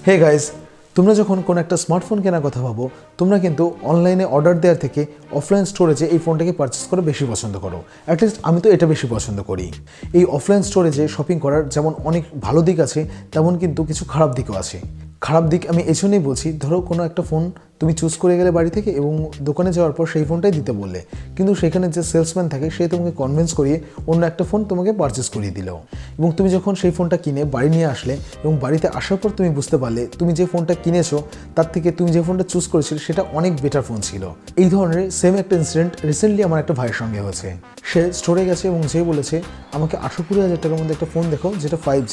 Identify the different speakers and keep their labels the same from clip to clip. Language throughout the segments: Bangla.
Speaker 1: হে গাইজ, তোমরা যখন কোনো একটা স্মার্টফোন কেনার কথা ভাবো, তোমরা কিন্তু অনলাইনে অর্ডার দেওয়ার থেকে অফলাইন স্টোরেজে এই ফোনটাকে পারচেস করে বেশি পছন্দ করো। অ্যাটলিস্ট আমি তো এটা বেশি পছন্দ করি। এই অফলাইন স্টোরেজে শপিং করার যেমন অনেক ভালো দিক আছে, তেমন কিন্তু কিছু খারাপ দিকও আছে। খারাপ দিক আমি এই জন্যই বলছি, ধরো কোনো একটা ফোন তুমি চুজ করে গেলে বাড়ি থেকে এবং দোকানে যাওয়ার পর সেই ফোনটাই দিতে বললে, কিন্তু সেখানে যে সেলসম্যান থাকে সে তোমাকে কনভিন্স করিয়ে অন্য একটা ফোন তোমাকে পারচেস করিয়ে দিল, এবং তুমি যখন সেই ফোনটা কিনে বাড়ি নিয়ে আসলে এবং বাড়িতে আসার পর তুমি বুঝতে পারলে তুমি যে ফোনটা কিনেছো তার থেকে তুমি যে ফোনটা চুজ করেছিলে সেটা অনেক বেটার ফোন ছিল। এই ধরনের সেম একটা ইনসিডেন্ট রিসেন্টলি আমার একটা ভাইয়ের সঙ্গে হয়েছে। সে স্টোরে গেছে এবং যে বলেছে আমাকে 18-20 হাজার টাকার মধ্যে একটা ফোন দেখো যেটা 5G,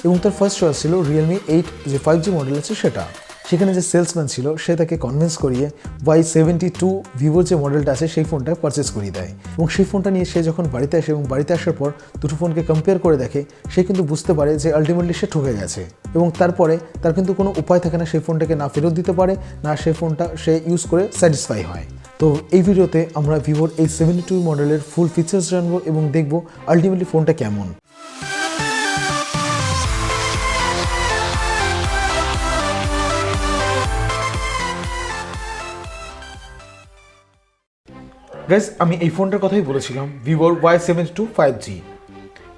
Speaker 1: এবং তার ফার্স্ট চয়েস ছিল Realme 8 যে 5G মডেল আছে সেটা। সেখানে যে সেলসম্যান ছিল সে তাকে কনভিন্স করিয়ে Y72 ভিভোর যে মডেলটা আছে সেই ফোনটা পারচেস করিয়ে দেয়, এবং সেই ফোনটা নিয়ে সে যখন বাড়িতে আসে এবং বাড়িতে আসার পর দুটো ফোনকে কম্পেয়ার করে দেখে, সে কিন্তু বুঝতে পারে যে আলটিমেটলি সে ঠকে গেছে, এবং তারপরে তার কিন্তু কোনো উপায় থাকে না সেই ফোনটাকে না ফেরত দিতে পারে, না সেই ফোনটা সে ইউজ করে স্যাটিসফাই হয়। তো এই ভিডিওতে আমরা ভিভোর এই 72 মডেলের ফুল ফিচার্স জানবো এবং দেখবো আলটিমেটলি ফোনটা কেমন। গাইজ, আমি এই ফোনটার কথাই বলেছিলাম, ভিভোর Y72 5G।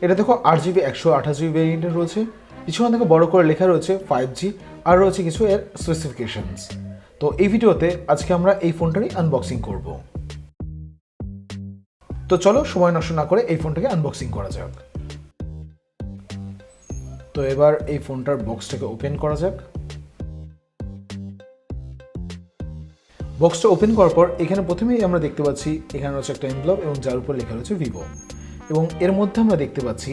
Speaker 1: এটা দেখো 8GB 128GB ভ্যারিয়েন্টের রয়েছে, পিছনে দেখো বড় করে লেখা রয়েছে 5G, আর রয়েছে কিছু এর স্পেসিফিকেশনস। তো এই ভিডিওতে আজকে আমরা এই ফোনটারই আনবক্সিং করব। তো চলো সময় নষ্ট না করে এই ফোনটাকে আনবক্সিং করা যাক। তো এবার এই ফোনটার বক্সটাকে ওপেন করা যাক। বক্সটা ওপেন করার পর এখানে প্রথমেই আমরা দেখতে পাচ্ছি এখানে রয়েছে একটা এনভেলপ এবং যার উপর লেখা রয়েছে ভিভো, এবং এর মধ্যে আমরা দেখতে পাচ্ছি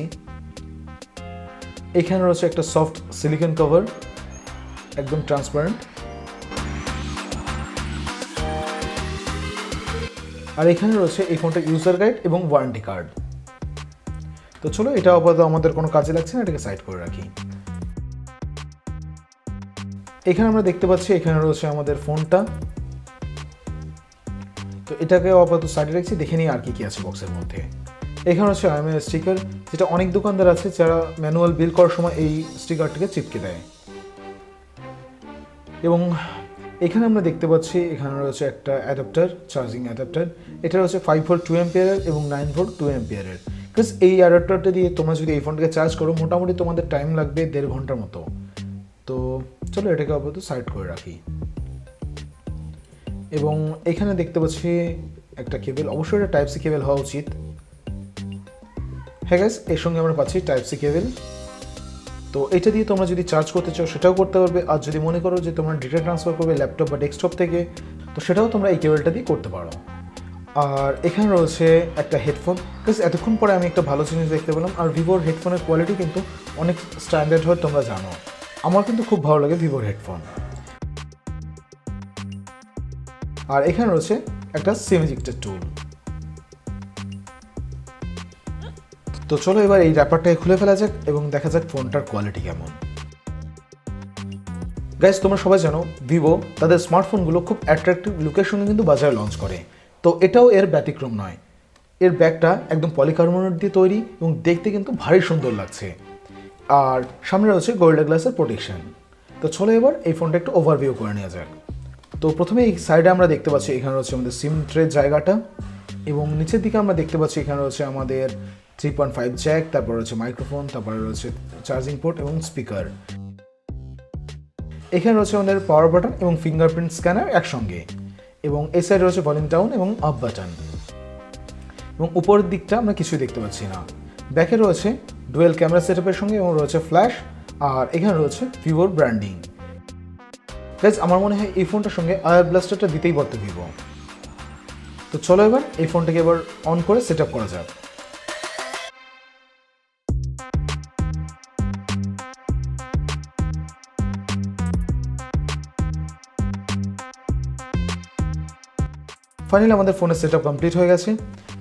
Speaker 1: এখানে রয়েছে একটা সফট সিলিকন কভার, একদম ট্রান্সপারেন্ট, আর এখানে রয়েছে এই ফোনটার ইউজার গাইড এবং ওয়ারেন্টি কার্ড। তো চলো, এটা আপাতত আমাদের কোনো কাজে লাগছে না, এটাকে সাইড করে রাখি। এখানে আমরা দেখতে পাচ্ছি এখানে রয়েছে আমাদের ফোনটা, তো এটাকে আপাতত সাইডে রাখছি। দেখে নিই আর কি আছে বক্সের মধ্যে। এখানে হচ্ছে আইএমআই স্টিকার, যেটা অনেক দোকানদার আছে যারা ম্যানুয়াল বিল করার সময় এই স্টিকারটিকে চিপকে দেয়। এবং এখানে আমরা দেখতে পাচ্ছি এখানে রয়েছে একটা অ্যাডাপ্টার, চার্জিং অ্যাডাপ্টার। এটা রয়েছে 5V 2A এবং 9V 2A। বিকজ এই অ্যাডাপ্টারটা দিয়ে তোমরা যদি এই ফোনটাকে চার্জ করো মোটামুটি তোমাদের টাইম লাগবে 1.5 ঘন্টার মতো। তো চলো এটাকে আপাতত সাইড করে রাখি। এবং এখানে দেখতে পাচ্ছি একটা কেবল, অবশ্যই এটা টাইপ সি কেবল হওয়া উচিত। হ্যাঁ গাইস, এর সঙ্গে আমরা পাচ্ছি টাইপ সি কেবল। তো এটা দিয়ে তোমরা যদি চার্জ করতে চাও সেটাও করতে পারবে, আর যদি মনে করো যে তোমরা ডেটা ট্রান্সফার করবে ল্যাপটপ বা ডেস্কটপ থেকে, তো সেটাও তোমরা এই কেবলটা দিয়ে করতে পারো। আর এখানে রয়েছে একটা হেডফোন। বিকজ এতক্ষণ পরে আমি একটা ভালো জিনিস দেখতে পেলাম, আর ভিভোর হেডফোনের কোয়ালিটি কিন্তু অনেক স্ট্যান্ডার্ড হয়, তোমরা জানো। আমার কিন্তু খুব ভালো লাগে ভিভোর হেডফোন। আর এখানে রয়েছে একটা সিম ইজেক্টর টুল। তো চলো এবার এই র্যাপারটাকে খুলে ফেলা যাক এবং দেখা যাক ফোনটার কোয়ালিটি কেমন। গাইজ, তোমরা সবাই জানো ভিভো তাদের স্মার্টফোনগুলো খুব অ্যাট্রাকটিভ লুকের সঙ্গে কিন্তু বাজারে লঞ্চ করে। তো এটাও এর ব্যতিক্রম নয়। এর ব্যাগটা একদম পলিকার্বনেট দিয়ে তৈরি এবং দেখতে কিন্তু ভারী সুন্দর লাগছে, আর সামনে রয়েছে গোল্ডেন গ্লাসের প্রোটেকশন। তো চলো এবার এই ফোনটা একটু ওভারভিউ করে নেওয়া যাক। তো প্রথমে এই সাইডে আমরা দেখতে পাচ্ছি এখানে রয়েছে আমাদের সিম ট্রের জায়গাটা, এবং নিচের দিকে আমরা দেখতে পাচ্ছি এখানে রয়েছে আমাদের 3.5 জ্যাক, তারপর রয়েছে মাইক্রোফোন, তারপরে রয়েছে চার্জিং পোর্ট এবং স্পিকার। এখানে রয়েছে আমাদের পাওয়ার বাটন এবং ফিঙ্গারপ্রিন্ট স্ক্যানার একসঙ্গে, এবং এই সাইডে রয়েছে ভলিউম ডাউন এবং আপ বাটন, এবং উপরের দিকটা আমরা কিছুই দেখতে পাচ্ছি না। ব্যাকে রয়েছে ডুয়েল ক্যামেরা সেটআপের সঙ্গে এবং রয়েছে ফ্ল্যাশ, আর এখানে রয়েছে ভিভোর ব্র্যান্ডিং। গাইজ, আমার মনে হয় এই ফোনটার সঙ্গে আয়ার ব্লাস্টারটা দিতেই পারতো ভিভো। তো চলো এবার এই ফোনটাকে এবার অন করে সেট আপ করা যাক। ফাইনালি আমাদের ফোনের সেট আপ কমপ্লিট হয়ে গেছে।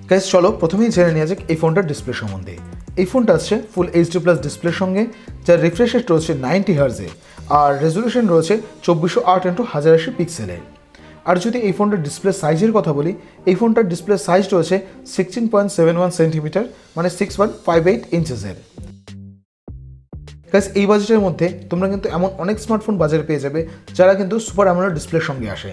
Speaker 1: গাইজ, চলো প্রথমেই জেনে নেওয়া যাক এই ফোনটার ডিসপ্লে সম্বন্ধে। এই ফোনটা আসছে ফুল HD+ ডিসপ্লের সঙ্গে, যার রিফ্রেশ রেট রয়েছে 90 হার্জে, আর রেজলিউশন রয়েছে 2408x1080 পিক্সেলের। আর যদি এই ফোনটার ডিসপ্লে সাইজের কথা বলি, এই ফোনটার ডিসপ্লে সাইজ রয়েছে 16.71 সেন্টিমিটার, মানে 6158 ইঞ্চেসের। গাইস এই বাজেটের মধ্যে তোমরা কিন্তু এমন অনেক স্মার্টফোন বাজারে পেয়ে যাবে যারা কিন্তু সুপার অ্যামোলেড ডিসপ্লের সঙ্গে আসে।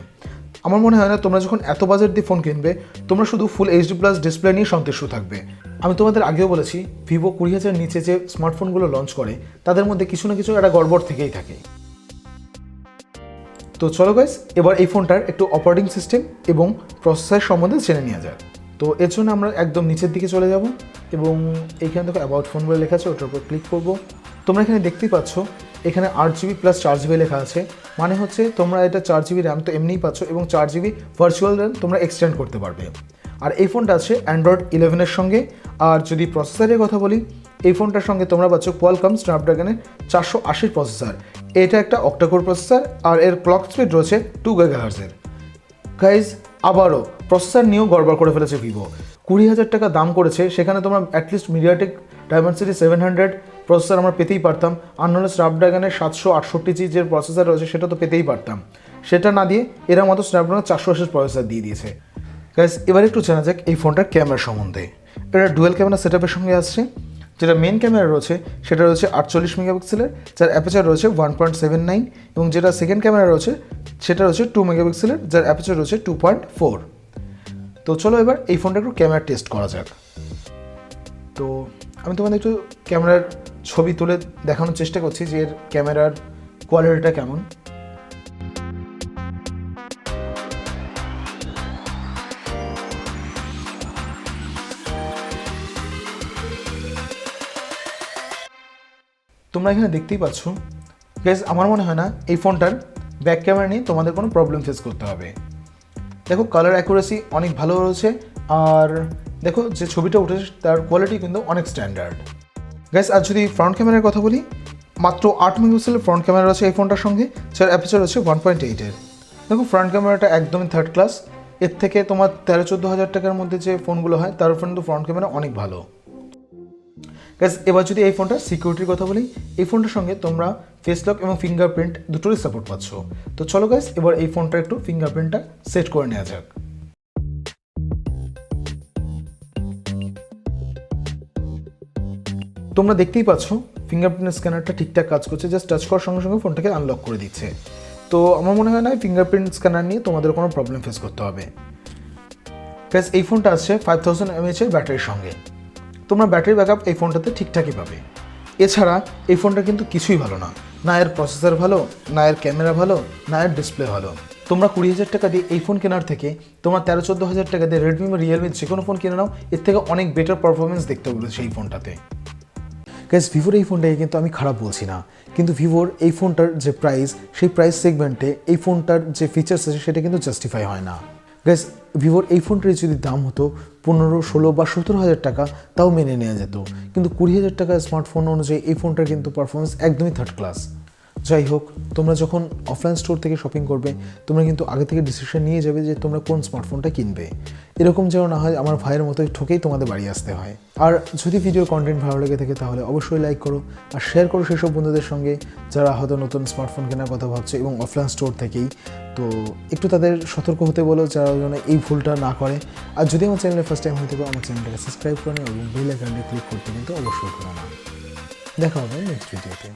Speaker 1: আমার মনে হয় না তোমরা যখন এত বাজেট দিয়ে ফোন কিনবে তোমরা শুধু ফুল এইচডি প্লাস ডিসপ্লে নিয়ে সন্তুষ্ট থাকবে। আমি তোমাদের আগেও বলেছি ভিভো 20,000 নিচে যে স্মার্টফোনগুলো লঞ্চ করে তাদের মধ্যে কিছু না কিছু একটা গড়বড় থেকেই থাকে। তো চলো গাইস এবার এই ফোনটার একটু অপারেটিং সিস্টেম এবং প্রসেসর সম্বন্ধে জেনে নেওয়া যাক। তো এর জন্য আমরা একদম নিচের দিকে চলে যাব এবং এইখানে দেখো অ্যাবাউট ফোন বলে লেখা আছে, ওটার উপর ক্লিক করবো। তোমরা এখানে দেখতেই পাচ্ছ এখানে 8GB প্লাস 4GB লেখা আছে, মানে হচ্ছে তোমরা এটা 4GB র্যাম তো এমনিই পাচ্ছ এবং 4GB ভার্চুয়াল র্যাম তোমরা এক্সটেন্ড করতে পারবে। আর এই ফোনটা আছে অ্যান্ড্রয়েড 11-এর সঙ্গে। আর যদি প্রসেসরের কথা বলি, এই ফোনটার সঙ্গে তোমরা পাচ্ছ কোয়ালকম স্ন্যাপড্রাগনের 480 প্রসেসর। এটা একটা অক্টাকোর প্রসেসর আর এর ক্লক স্পিড রয়েছে 2 GHz। গাইজ আবারও প্রসেসর নিয়েও গড়বড় করে ফেলেছে ভিভো। 20,000 টাকা দাম করেছে, সেখানে তোমরা অ্যাটলিস্ট মিডিয়াটেক ডায়মেনসিটি 700 প্রসেসর আমরা পেতেই পারতাম, আর নাহলে স্ন্যাপড্রাগনের 768G যে প্রসেসর রয়েছে সেটা তো পেতেই পারতাম। সেটা না দিয়ে এরা মতো স্ন্যাপড্রাগনের 480 প্রসেসর দিয়ে দিয়েছে। গাইজ এবার একটু জানা যাক এই ফোনটার ক্যামেরা সম্বন্ধে। এটা ডুয়েল ক্যামেরা সেটআপের সঙ্গে আসছে। যেটা মেন ক্যামেরা রয়েছে সেটা রয়েছে 48 মেগাপিক্সেলের, যার অ্যাপারচার রয়েছে 1.79, এবং যেটা সেকেন্ড ক্যামেরা রয়েছে সেটা রয়েছে 2 মেগাপিক্সেলের, যার অ্যাপারচার রয়েছে 2.4। তো চলো এবার এই ফোনটা একটু ক্যামেরা টেস্ট করা যাক। তো আমি তোমাদের একটু ক্যামেরার ছবি তুলে দেখানোর চেষ্টা করছি যে এর ক্যামেরার কোয়ালিটিটা কেমন। তোমরা এখানে দেখতেই পাচ্ছ গাইস, আমার মনে হয় না এই ফোনটার ব্যাক ক্যামেরা নিয়ে তোমাদের কোনো প্রবলেম ফেস করতে হবে। দেখো কালার অ্যাকুরেসি অনেক ভালো রয়েছে, আর দেখো যে ছবিটা উঠেছে তার কোয়ালিটি কিন্তু অনেক স্ট্যান্ডার্ড। গাইস আর যদি ফ্রন্ট ক্যামেরার কথা বলি, মাত্র 8 মেগাপিক্সেলের ফ্রন্ট ক্যামেরা রয়েছে এই ফোনটার সঙ্গে, যার অ্যাপারচার রয়েছে 1.8-এর। দেখো ফ্রন্ট ক্যামেরাটা একদমই থার্ড ক্লাস। এর থেকে তোমার 13-14 হাজার টাকার মধ্যে যে ফোনগুলো হয় তার উপর কিন্তু ফ্রন্ট ক্যামেরা অনেক ভালো। গাইস এবার যদি এই ফোনটার সিকিউরিটির কথা বলি, এই ফোনটার সঙ্গে তোমরা ফেস লক এবং ফিঙ্গারপ্রিন্ট দুটোরই সাপোর্ট পাচ্ছ। তো চলো গাইস এবার এই ফোনটা একটু ফিঙ্গারপ্রিন্টটা সেট করে নেওয়া যাক। তোমরা দেখতেই পাচ্ছ ফিঙ্গারপ্রিন্ট স্ক্যানারটা ঠিকঠাক কাজ করছে, জাস্ট টাচ করার সঙ্গে সঙ্গে ফোনটাকে আনলক করে দিচ্ছে। তো আমার মনে হয় না ফিঙ্গারপ্রিন্ট স্ক্যানার নিয়ে তোমাদের কোনো প্রবলেম ফেস করতে হবে। গাইস এই ফোনটা আসছে 5000 mAh এর ব্যাটারির সঙ্গে। তোমরা ব্যাটারি ব্যাকআপ এই ফোনটাতে ঠিকঠাকই পাবে। এছাড়া এই ফোনটা কিন্তু কিছুই ভালো না, না এর প্রসেসর ভালো, না এর ক্যামেরা ভালো, না এর ডিসপ্লে ভালো। তোমরা 20,000 টাকা দিয়ে এই ফোন কেনার থেকে তোমরা 13-14 হাজার টাকা দিয়ে রেডমি বা রিয়েলমি যে কোনো ফোন কিনে নাও, এর থেকে অনেক বেটার পারফরমেন্স দেখতে পাবে সেই ফোনটাতে। গাইস ভিভোর এই ফোনটাকে কিন্তু আমি খারাপ বলছি না, কিন্তু ভিভোর এই ফোনটার যে প্রাইস, সেই প্রাইস সেগমেন্টে এই ফোনটার যে ফিচার্স আছে সেটা কিন্তু জাস্টিফাই হয় না। গাইস ভিভোর এই ফোনটার যদি দাম হতো 15, 16 বা 17 হাজার টাকা তাও মেনে নেওয়া যেত, কিন্তু 20,000 টাকার স্মার্টফোন অনুযায়ী এই ফোনটার কিন্তু পারফরমেন্স একদমই থার্ড ক্লাস। যাই হোক, তোমরা যখন অফলাইন স্টোর থেকে শপিং করবে তোমরা কিন্তু আগে থেকে ডিসিশন নিয়ে যাবে যে তোমরা কোন স্মার্টফোনটা কিনবে। এরকম যেন না হয় আমার ভাইয়ের মতোই ঠকেই তোমাদের বাড়ি আসতে হয়। আর যদি ভিডিওর কন্টেন্ট ভালো লেগে থাকে তাহলে অবশ্যই লাইক করো আর শেয়ার করো সেসব বন্ধুদের সঙ্গে যারা হয়তো নতুন স্মার্টফোন কেনার কথা ভাবছে এবং অফলাইন স্টোর থেকেই। তো একটু তাদের সতর্ক হতে বলো যারা যেন এই ভুলটা না করে। আর যদি আমার চ্যানেলে ফার্স্ট টাইম হয়ে থাকে আমার চ্যানেলটাকে সাবস্ক্রাইব করে নিও এবং বেল আইকনটি ক্লিক করতে কিন্তু অবশ্যই করো না। দেখা হবে নেক্সট ভিডিওতে।